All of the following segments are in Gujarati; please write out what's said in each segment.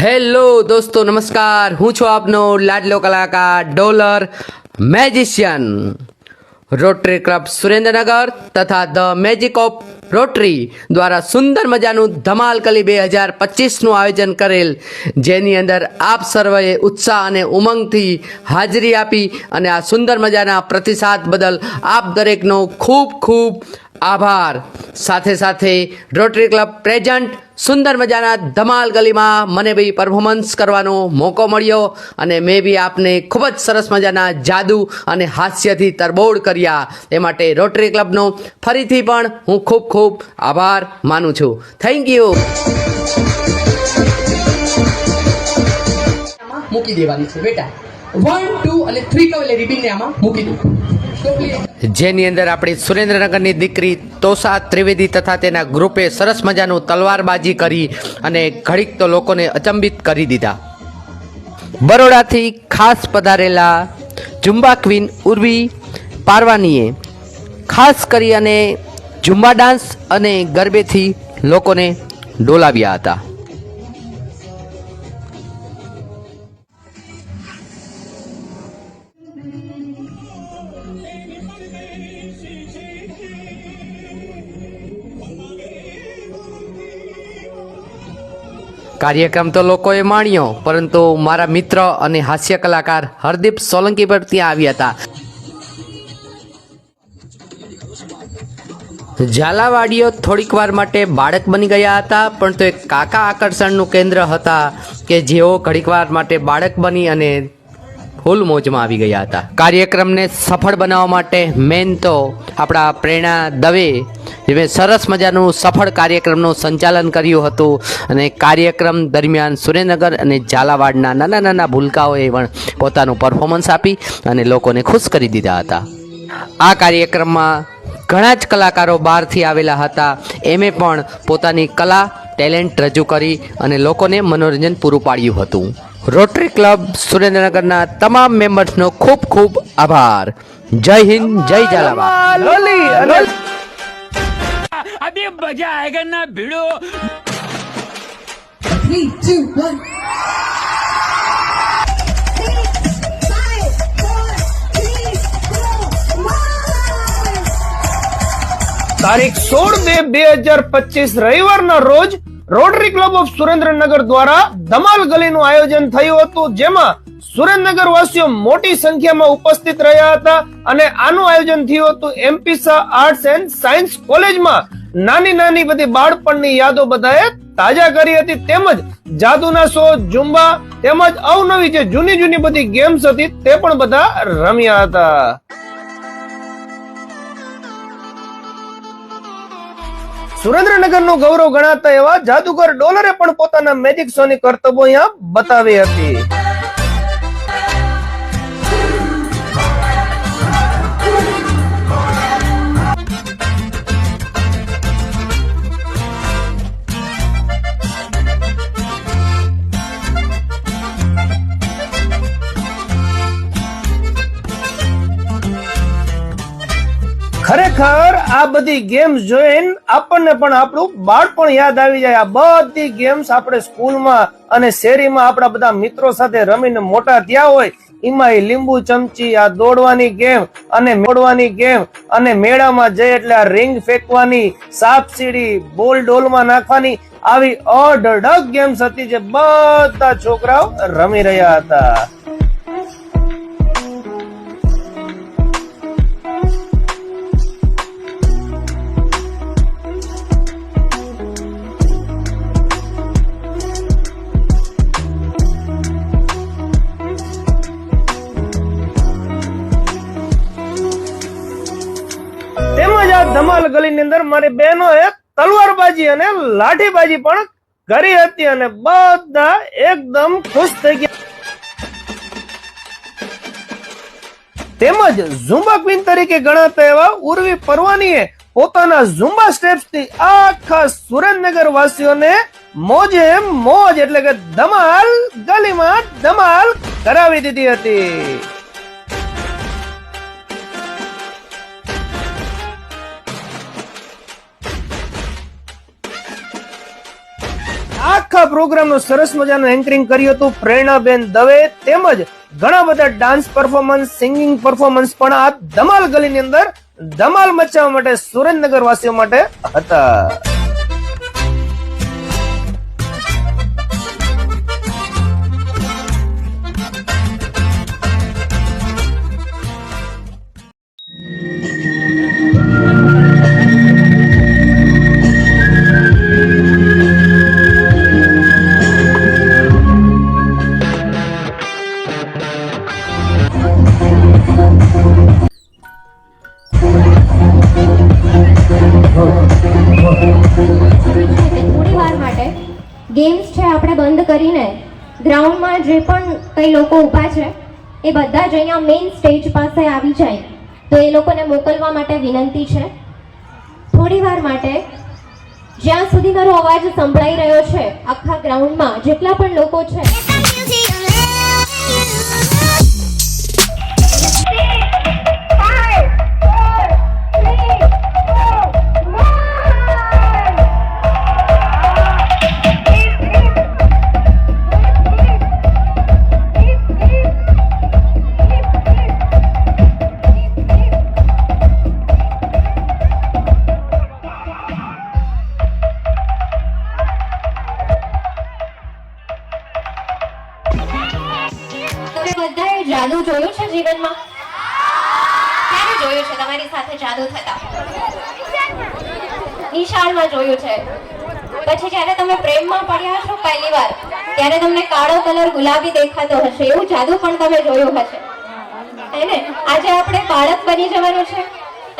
હેલો દોસ્તો, નમસ્કાર. હું છું આપનો લાડલો કલાકાર dollar magician. Rotary club Surendranagar તથા ધ મેજિક ઓફ રોટરી દ્વારા સુંદર મજાનું ધમાલ કલી 2025નું આયોજન કરેલ, જેની અંદર આપ સર્વેએ ઉત્સાહ અને ઉમંગથી હાજરી આપી અને આ સુંદર મજાના પ્રતિસાદ બદલ આપ દરેકનો ખૂબ ખૂબ આભાર. સાથે સાથે રોટરી ક્લબ પ્રેઝન્ટ સુંદર મજાના ધમાલ ગલીમાં મને બી પરફોર્મન્સ કરવાનો મોકો મળ્યો અને મેં બી આપને ખૂબ જ સરસ મજાના જાદુ અને હાસ્યથી તરબોળ કર્યા. એ માટે રોટરી ક્લબનો ફરીથી પણ હું ખૂબ ખૂબ આભાર માનું છું. Thank you. મૂકી દેવાની છે બેટા. 1 2 અને 3 કવેલેરી બીને આમાં મૂકી દો. જેની અંદર આપણી સુરેન્દ્રનગરની દીકરી તોષા ત્રિવેદી તથા તેના ગ્રુપે સરસ મજાનું તલવારબાજી કરી અને ઘડીક તો લોકોને અચંબિત કરી દીધા. બરોડાથી ખાસ પધારેલા ઝુંબા ક્વીન ઉર્વી પારવાનીએ ખાસ કરી અને ઝુંબા ડાન્સ અને ગરબેથી લોકોને ડોલાવ્યા હતા. કાર્યક્રમ તો લોકોએ માણ્યો, પરંતુ મારા મિત્ર અને હાસ્ય કલાકાર હરદીપ સોલંકી પર ત્યાં આવ્યા હતા. ઝાલાવાડીઓ થોડીક વાર માટે બાળક બની ગયા હતા, પણ તો એક કાકા આકર્ષણનું કેન્દ્ર હતા કે જેઓ ઘડીક વાર માટે બાળક બની અને ફૂલ મોજમાં આવી ગયા હતા. કાર્યક્રમને સફળ બનાવવા માટે મેન તો આપણા પ્રેરણા દવે જેણે સરસ મજાનું સફળ કાર્યક્રમનું સંચાલન કર્યું હતું અને કાર્યક્રમ દરમિયાન સુરેન્દ્રનગર અને ઝાલાવાડના નાના નાના ભૂલકાઓએ પણ પોતાનું પરફોર્મન્સ આપી અને લોકોને ખુશ કરી દીધા હતા. આ કાર્યક્રમમાં ઘણા જ કલાકારો બહારથી આવેલા હતા. એમે પણ પોતાની કલા ટેલેન્ટ રજૂ કરી અને લોકોને મનોરંજન પૂરું પાડ્યું હતું. રોટરી ક્લબ સુરેન્દ્રનગરના તમામ મેમ્બર્સનો ખૂબ ખૂબ આભાર. જય હિન્દ, જય ઝાલાવાડ. अभी मजा आएगा ना भिड़ो. 3 2 1 તારીખ 16/2/2025 રવિવારના રોજ રોટરી ક્લબ ઓફ સુરેન્દ્રનગર દ્વારા ધમાલ ગલીનું આયોજન થયું હતું, જેમાં સુરેન્દ્રનગર વાસીઓ મોટી સંખ્યામાં ઉપસ્થિત રહ્યા હતા અને આનું આયોજન થયું હતું એમપીસા આર્ટ્સ એન્ડ સાયન્સ કોલેજમાં. નાની નાની બધી બાળપણની યાદો બધાએ તાજા કરી હતી, તેમજ જાદુના શો, ઝુંબા તેમજ અવનવી જે જૂની જૂની બધી ગેમ્સ હતી તે પણ બધા રમ્યા હતા. સુરેન્દ્રનગરનું ગૌરવ ગણાતા એવા જાદુગર ડોલરે પણ પોતાના મેજિક શોની કરતબો અહીંયા બતાવી હતી. ખરેખર આ બધી ગેમ્સ જોઈને આપણને પણ આપણું બાળપણ યાદ આવી જાય. આ બધી ગેમ્સ આપણે સ્કૂલમાં અને શેરીમાં આપણા બધા મિત્રો સાથે રમીને મોટા થયા હોય. એમાં લીંબુ ચમચી, આ દોડવાની ગેમ અને મોડવાની ગેમ અને મેળામાં જઈ એટલે આ રિંગ ફેંકવાની, સાપ સીડી, બોલ ડોલમાં નાખવાની, આવી અઢળક ગેમ્સ હતી જે બધા છોકરાઓ રમી રહ્યા હતા. ધમાલ ગલીની અંદર મારી બહેનોએ તલવારબાજી અને લાઠીબાજી પણ કરી હતી અને બધા એકદમ ખુશ થઈ ગયા. તેમજ ઝુંબા ક્વીન તરીકે ગણાતા એવા ઉર્વી પરવાનીએ પોતાના ઝુંબા સ્ટેપ્સથી આખા સુરેન્દ્રનગર વાસીઓને મોજે મોજ એટલે કે ધમાલ ગલીમાં ધમાલ કરાવી દીધી હતી. આખા આખા પ્રોગ્રામનું સરસ મજાનું એન્કરિંગ કર્યું હતું પ્રેરણાબેન દવે, તેમજ ઘણા બધા ડાન્સ પરફોર્મન્સ, સિંગિંગ પરફોર્મન્સ પણ આ ધમાલ ગલીની અંદર ધમાલ મચાવવા માટે સુરેન્દ્રનગર વાસીઓ માટે હતા. થોડી વાર માટે ગેમ્સ છે આપણે બંધ કરીને ગ્રાઉન્ડમાં જે પણ કઈ લોકો ઊભા છે એ બધા જ અહીંયા મેઇન સ્ટેજ પાસે આવી જાય તો એ લોકોને મોકલવા માટે વિનંતી છે. થોડી વાર માટે જ્યાં સુધી મારો અવાજ સંભળાઈ રહ્યો છે આખા ગ્રાઉન્ડમાં જેટલા પણ લોકો છે બધાએ જાદુ જોયું છે જીવનમાં? ક્યારે જોયું છે તમારી સાથે જાદુ થતા? નિશાળમાં જોયું છે. પછી જ્યારે તમે પ્રેમમાં પડ્યા છો પહેલી વાર ત્યારે તમને કાળો કલર ગુલાબી દેખાતો હશે, એવું જાદુ પણ તમે જોયું હશે, હે ને? આજે આપણે બાળક બની જવાનું છે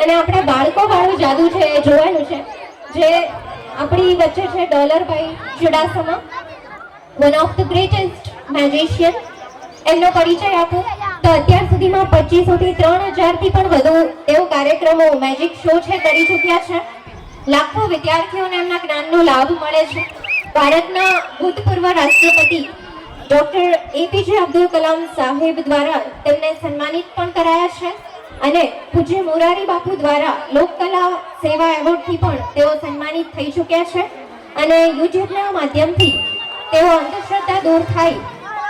અને આપણે બાળકો વાળું જાદુ છે એ જોવાનું છે. જે આપણી વચ્ચે છે Dolarbhai Chudasama, one of the greatest magician. એમનો પરિચય આપું તો અત્યાર સુધીમાં 2500 થી 3000 થી પણ વધુ તેઓ કાર્યક્રમો, મેજિક શો છે કરી ચૂક્યા છે. લાખો વિદ્યાર્થીઓને એમના જ્ઞાનનો લાભ મળે છે. ભારતના ભૂતપૂર્વ રાષ્ટ્રપતિ ડોક્ટર એપીજે અબ્દુલ કલામ સાહેબ દ્વારા તેમને સન્માનિત પણ કરાયા છે અને પૂજ્ય મોરારી બાપુ દ્વારા લોકકલા સેવા એવોર્ડથી પણ તેઓ સન્માનિત થઈ ચૂક્યા છે. અને યુટ્યુબના માધ્યમથી તેઓ અંધશ્રદ્ધા દૂર થાય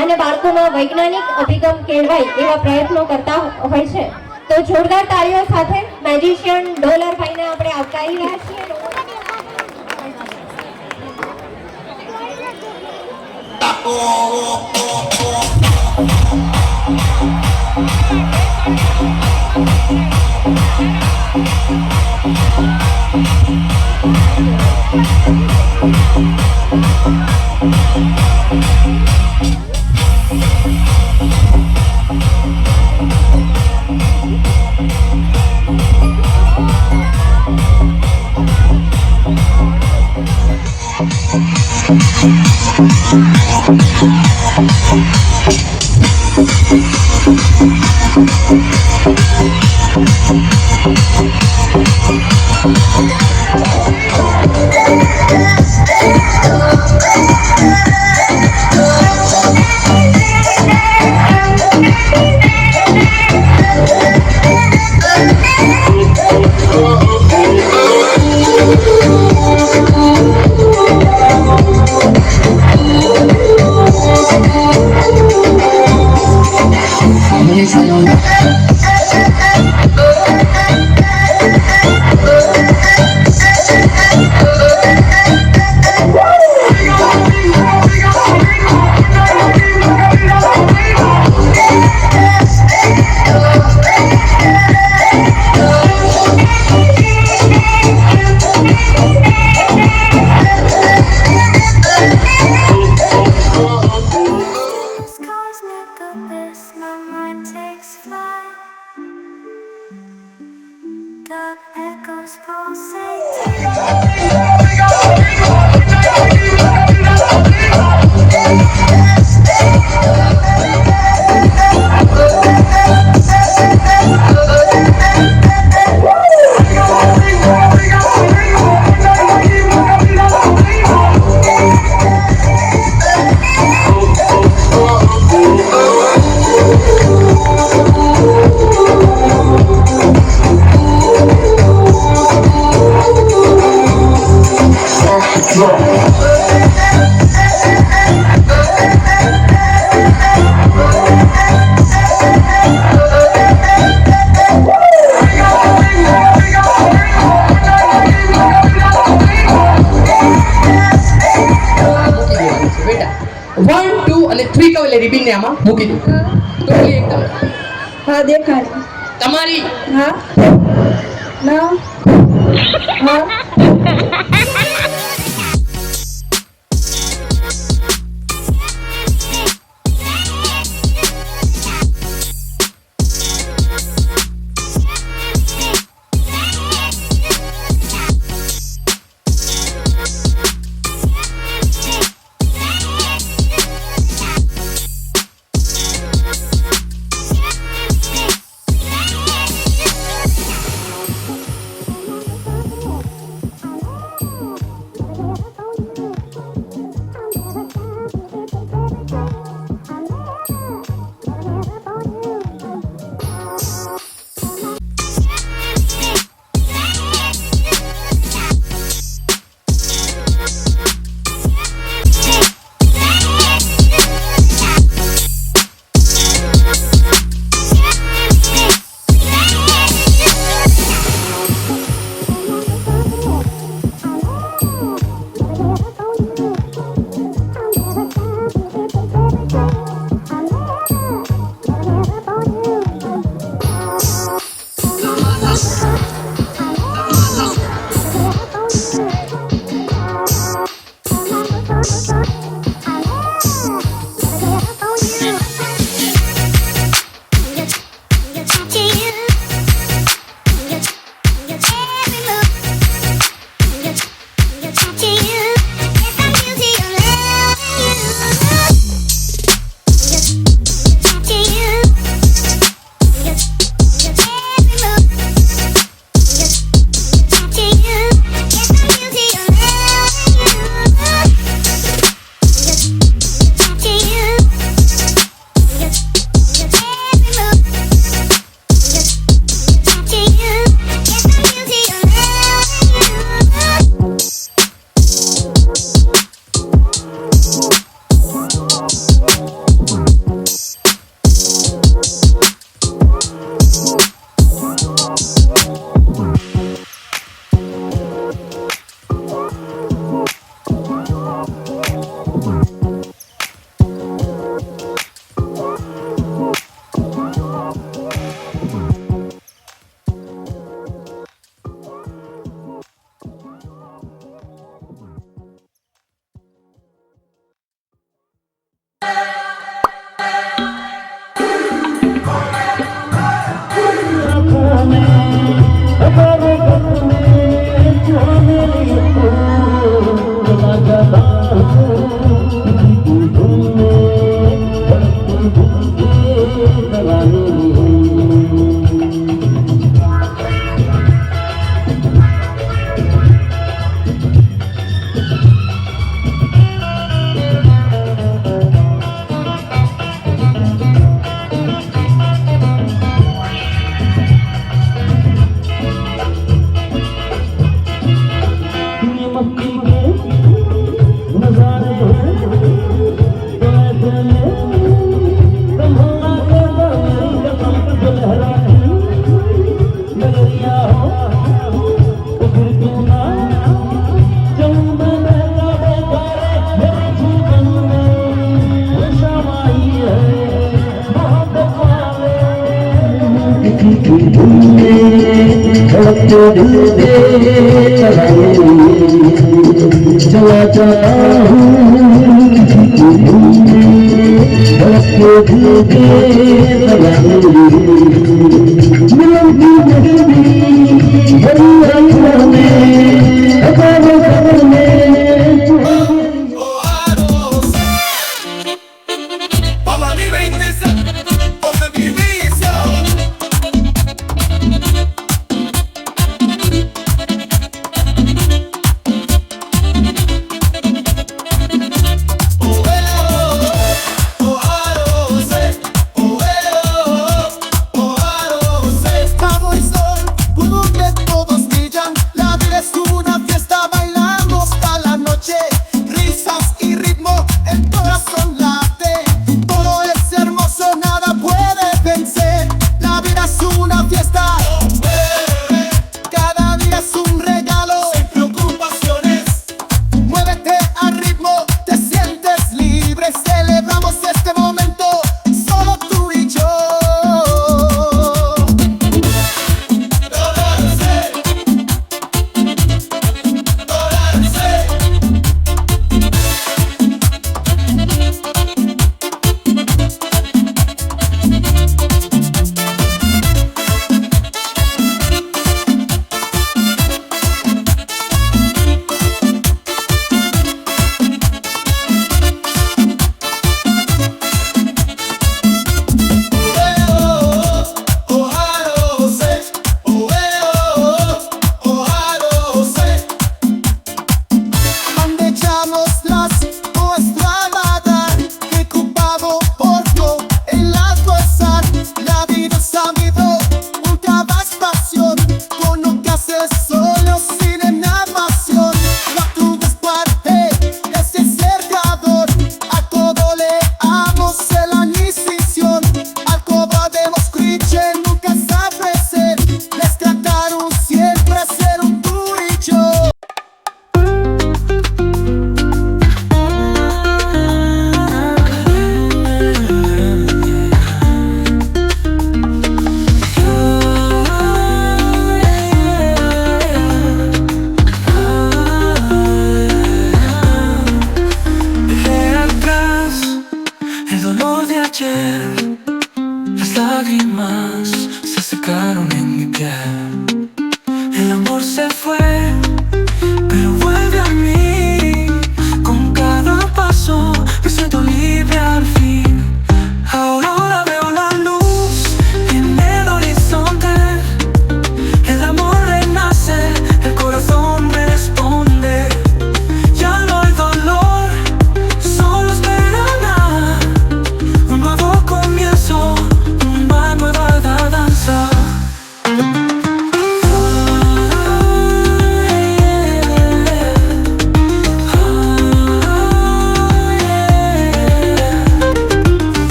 અને બાળકોમાં વૈજ્ઞાનિક અભિગમ કેળવાય એવા પ્રયત્નો કરતા હોય છે. તો જોરદાર તાળીઓ સાથે મેજિશિયન ડોલરભાઈને આપણે આવકારી રહ્યા છીએ. એ રિબિનને આમાં મૂકી દો. ટોપલી એકદમ હા દેખાય. તમારી. હા ના હા चला जाता La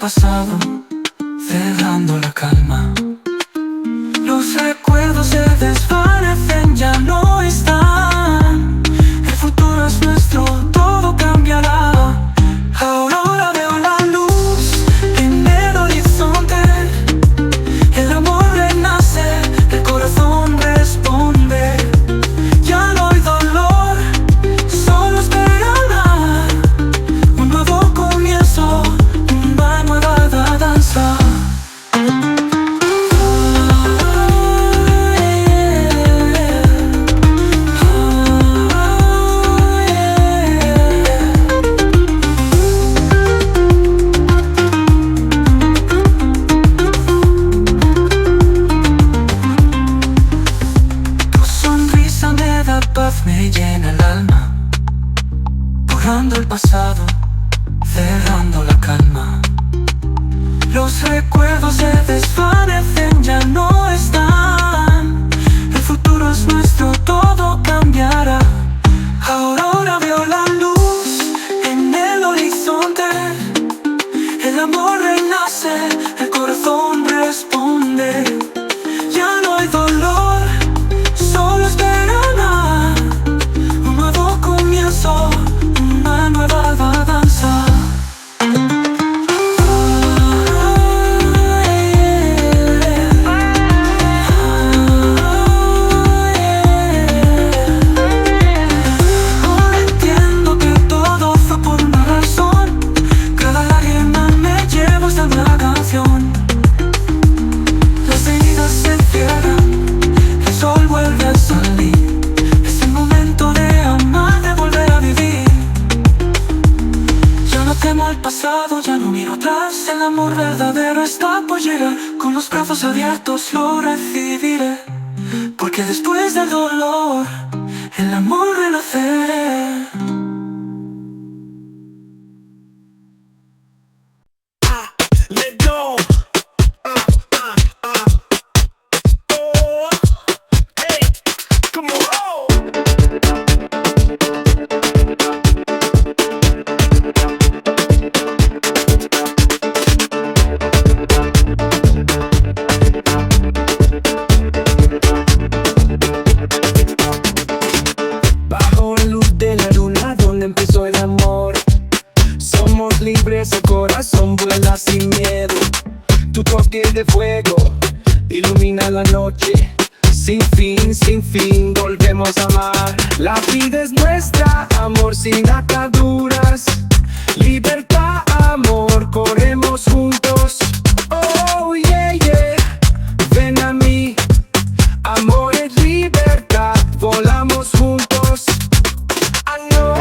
pasado, cerrando la calma. Los recuerdos se desvanecen, ya no están. El futuro es nuestro, todo cambiará. Ahora veo la luz en el horizonte. El amor renace, el corazón responde. Ya no hay dolor, solo esperanza. Un nuevo comienzo, una nueva danza. Me llena el alma, borrando el pasado, cerrando la calma. Los recuerdos se desvanecen, ya no están. El futuro es nuestro, todo cambiará. Ahora veo la luz en el horizonte. El amor renace, el corazón responde. Ya no hay dolor, solo esperanza. Una nueva danza. Ahora entiendo que todo fue por una razón. Cada lágrima me lleva hasta una canción. Las heridas se cierran, el sol vuelve a salir. Es el momento de amar, de volver a vivir. Ya no temo al pasado, ya no miro atrás. El amor verdadero está por llegar. Con los brazos abiertos lo recibiré. Porque después del dolor, el amor renacerá. Ese corazón vuela sin miedo. Tu toque de fuego ilumina la noche. Sin fin, volvemos a amar. La vida es nuestra, amor sin ataduras. Libertad, amor, corremos juntos. Oh, yeah, yeah. Ven a mí, amor es libertad. Volamos juntos. I know,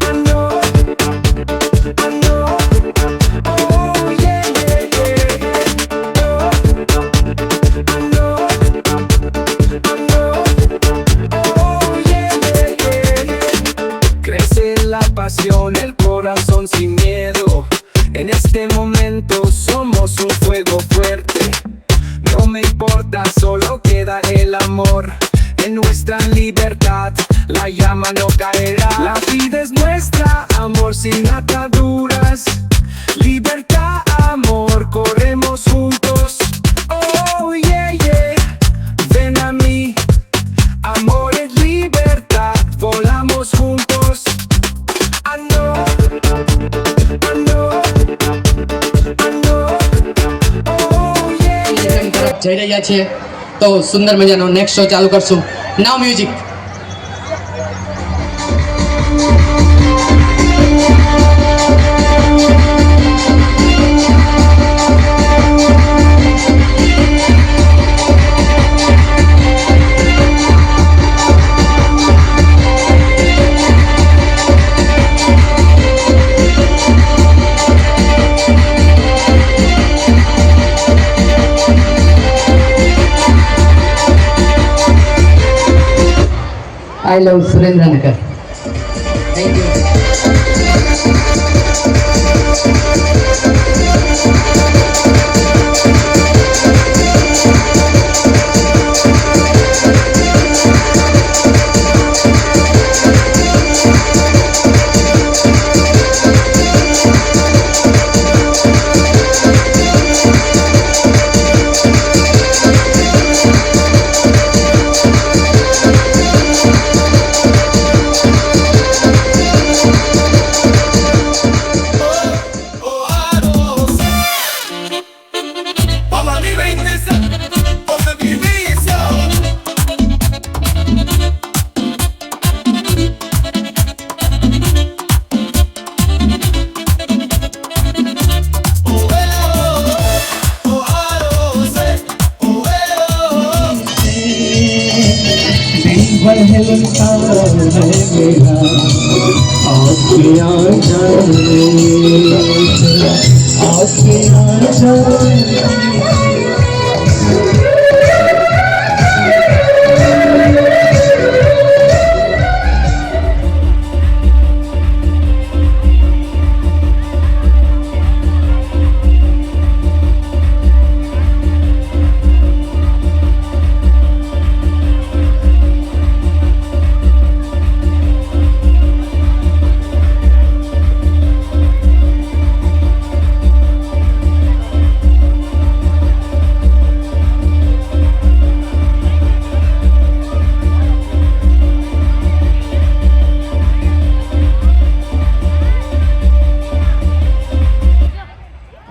I know. El corazón sin miedo. En este momento somos un fuego fuerte. No me importa, solo queda el amor. En nuestra libertad la llama no caerá. La vida es nuestra, amor sin ataduras. Libertad, amor, corremos juntos. Oh, yeah, yeah. Ven a mí, amor es libertad. Volamos juntos. I know, I know, I know. Oh, yeah, yeah. તરફ જઈ રહ્યા છીએ તો સુંદર મજાનો નેક્સ્ટ શો ચાલુ કરશું. Now music. I love Surendranagar. Thank you.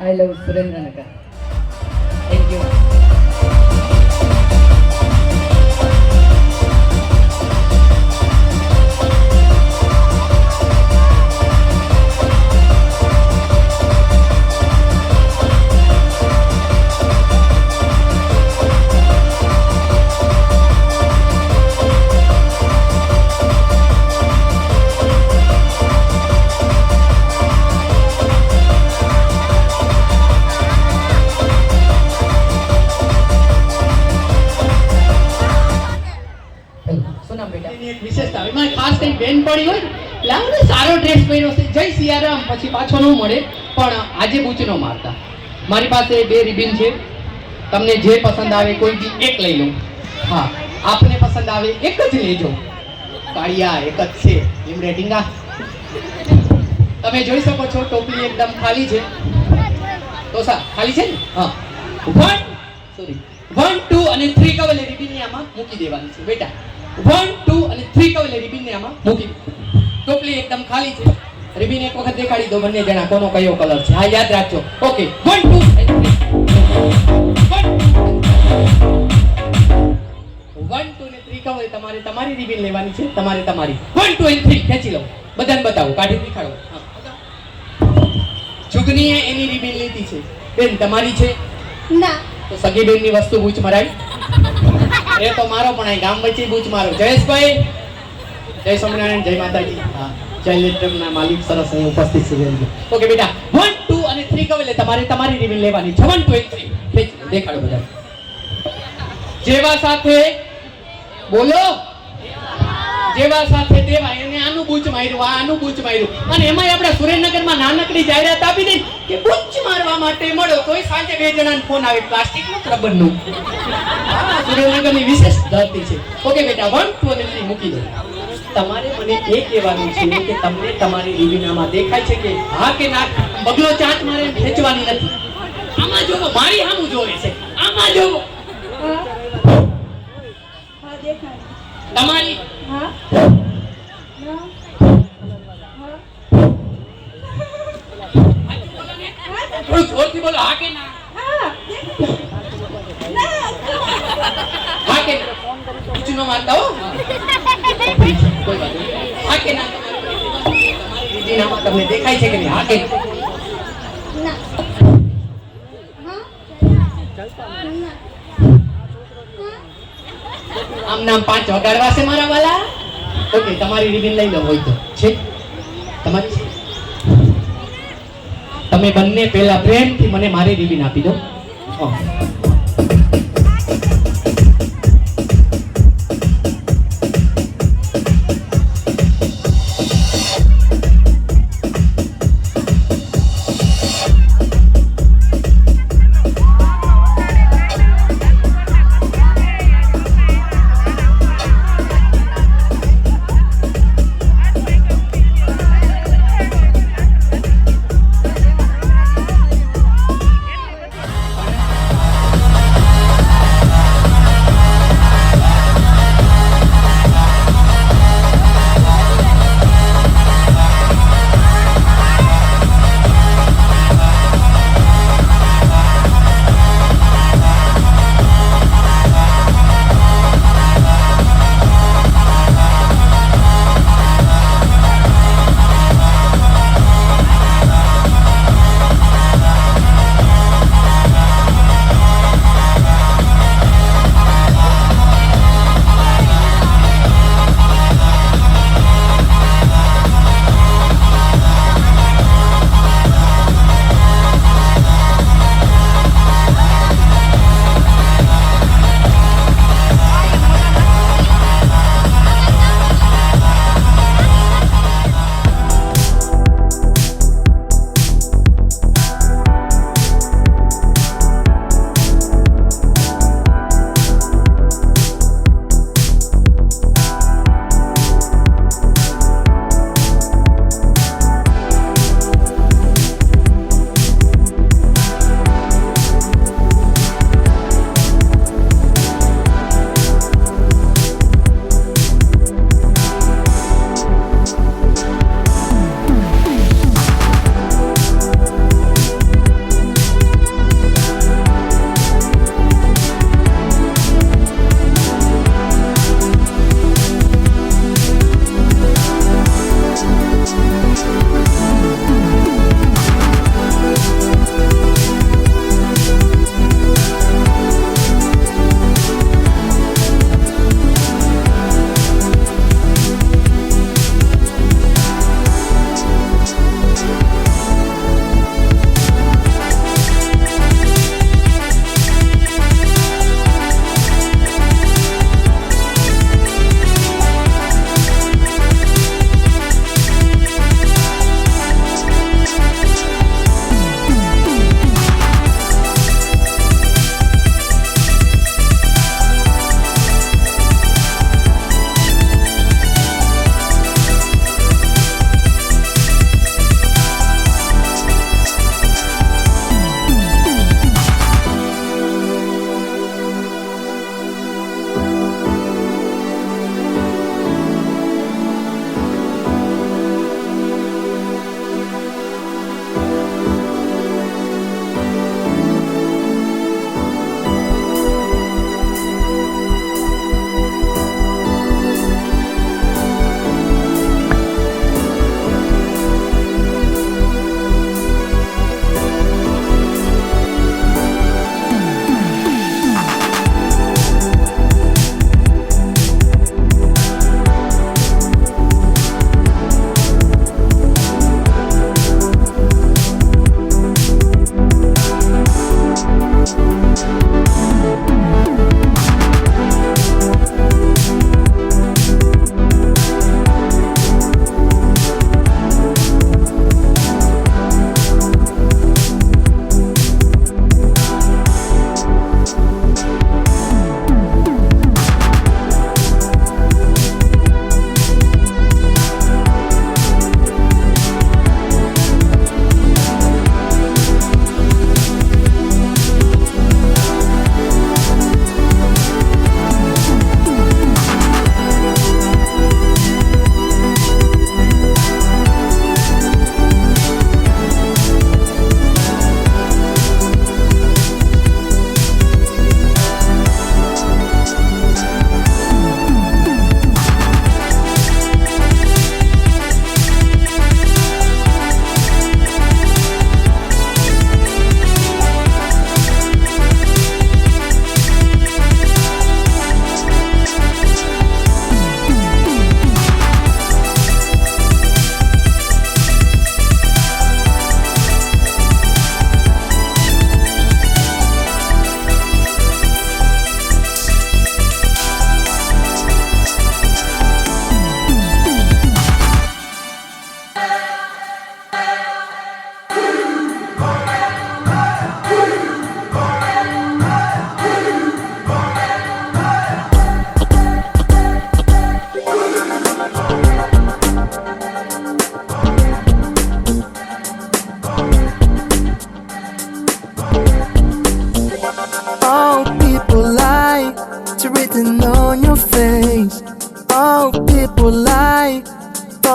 I love Surendranagar. Thank you. શું નામ બેટા? એની એક વિશેષતા એમાં ખાસ કંઈ બેન પડી હોય એટલે આમ ને સારો ડ્રેસ પહેર્યો છે જય સિયારામ પછી પાછો ન મળે પણ આજે બૂચ ન મારતા. મારી પાસે 2 રિબિન છે, તમને જે પસંદ આવે કોઈ બી એક લઈ લો. હા, આપને પસંદ આવે એક જ લેજો. કાળિયા એક જ છે એમ રેટિંગા. તમે જોઈ શકો છો ટોપલી એકદમ ખાલી છે. તો સા ખાલી છે ને? હા, 1 2 અને 3 કવલે રિબિન આમાં મૂકી દેવાની છે બેટા. 1 2 અને 3 કવલે રિબિન આમાં મૂકી દો. ટોપલી એકદમ ખાલી છે. રિબિન એક વખત દેખાડી દો બંને જણા કોનો કયો કલર છે. હા, યાદ રાખજો. ઓકે, 1 2 અને 3. 1 2 અને 3 કવલે તમારે તમારી રિબિન લેવાની છે. તમારે તમારી 1 2 અને 3 ખેંચી લો. બધાને બતાવો, કાઢી દેખાડો. હા, જુગનીએ એની રિબિન લીધી છે. બેન તમારી છે? ના. તો સગી બેનની વસ્તુ બૂચ મરાય એ તો મારો પણ આ ગામ વચ્ચે બૂચ મારો. જયેશભાઈ, જય સ્વામિનારાયણ, જય માતાજી. હા, જય ઇલેક્ટ્રોનિકના માલિક સરસ અહીં ઉપસ્થિત છે. ઓકે બેટા, 1 2 અને 3 કવલે તમારે તમારી રિબિન લેવાની છે. 1 2 અને 3 દેખાડો બધા. જેવા સાથે બોલો, જેવા સાથે તેવા. એને આનું બૂચ માર્યું, આનું બૂચ માર્યું. અને એમાંય આપણા સુરેન્દ્રનગરમાં નાનકડી જાહેરાત આપી દે કે બૂચ મારવા માટે મળો. તોય સાંજે 2 જણાને ફોન આવે પ્લાસ્ટિકનું રબરનું. સુરેન્દ્રનગરની વિશેષ ધરતી છે. ઓકે બેટા, 1 2 અને 3 મૂકી દો. તમારે મને એ કહેવાનું છે કે તમને તમારી રિબિનામાં દેખાય છે કે હા કે ના. બગલો ચાંચ મારે ખેંચવાની નથી. આમાં જોવો, મારી સામું જોવે છે. આમાં જોવો, હા દેખાય. તમારી. હા થોડું જોરથી બોલો, હા કે ના. હા કે ના. બીજું ન મારતા હો. કોઈ વાત નહીં. હા કે ના. તમારી રિબિનામાં તમને દેખાય છે કે નહીં? હા કે ના. આમ નામ 5 વગાડવા છે મારા વાલા. ઓકે, તમારી રિબિન લઈ લો હોય તો છે તમારી છે. તમે બંને પહેલા પ્રેમથી મને મારી રિબિન આપી દો.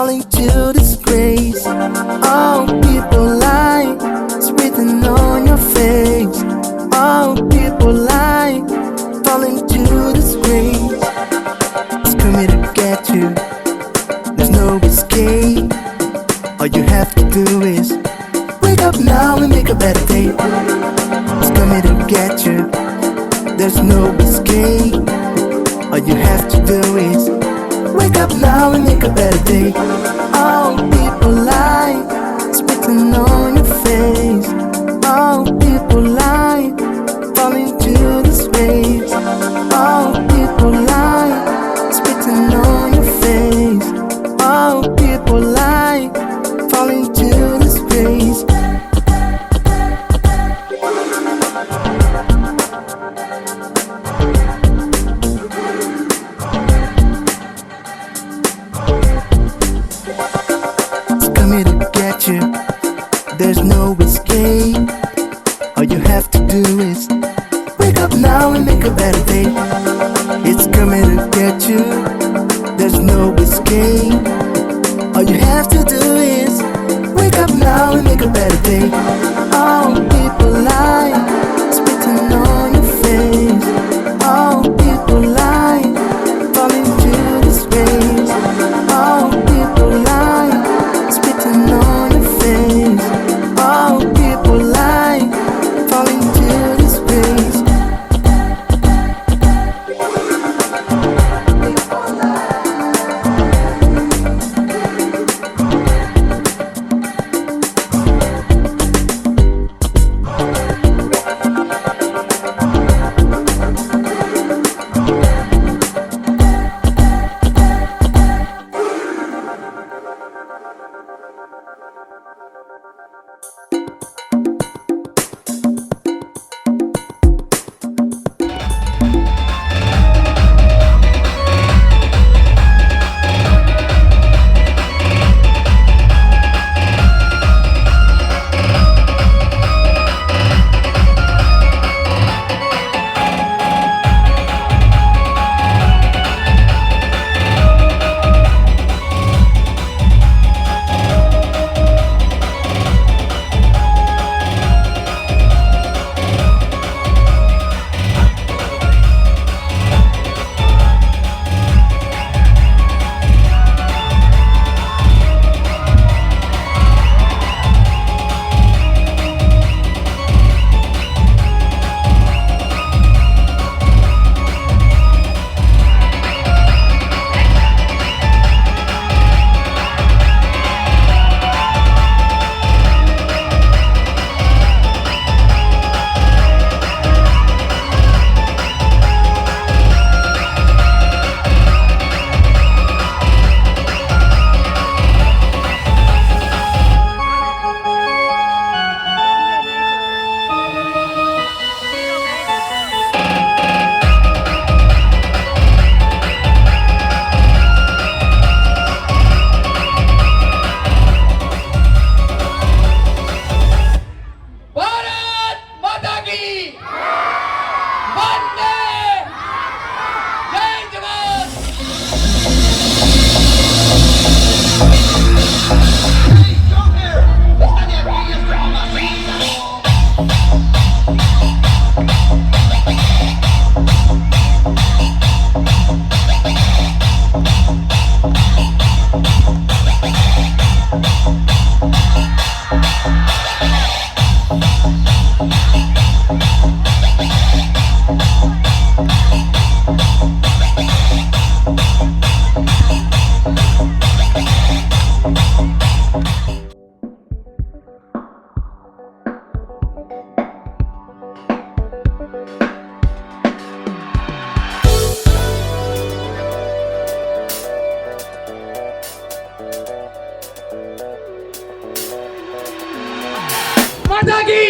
falling to disgrace. All people lie, it's written on your face. All people lie, falling to disgrace. It's coming to get you, there's no escape. All you have to do is wake up now and make a better day. It's coming to get you, there's no escape. All you have to do is wake up now and make a better day. All people lie, it's written on your face. All people lie, falling to disgrace. All people lie, it's written on your face. All people lie, falling to disgrace. There's no escape. All you have to do is wake up now and make a better day. It's coming to get you, there's no escape. All you have to do is wake up now and make a better day. All people lie, it's written on your face. All people lie, falling to disgrace. All people lie, it's written on your face. All people lie, falling to disgrace. माता की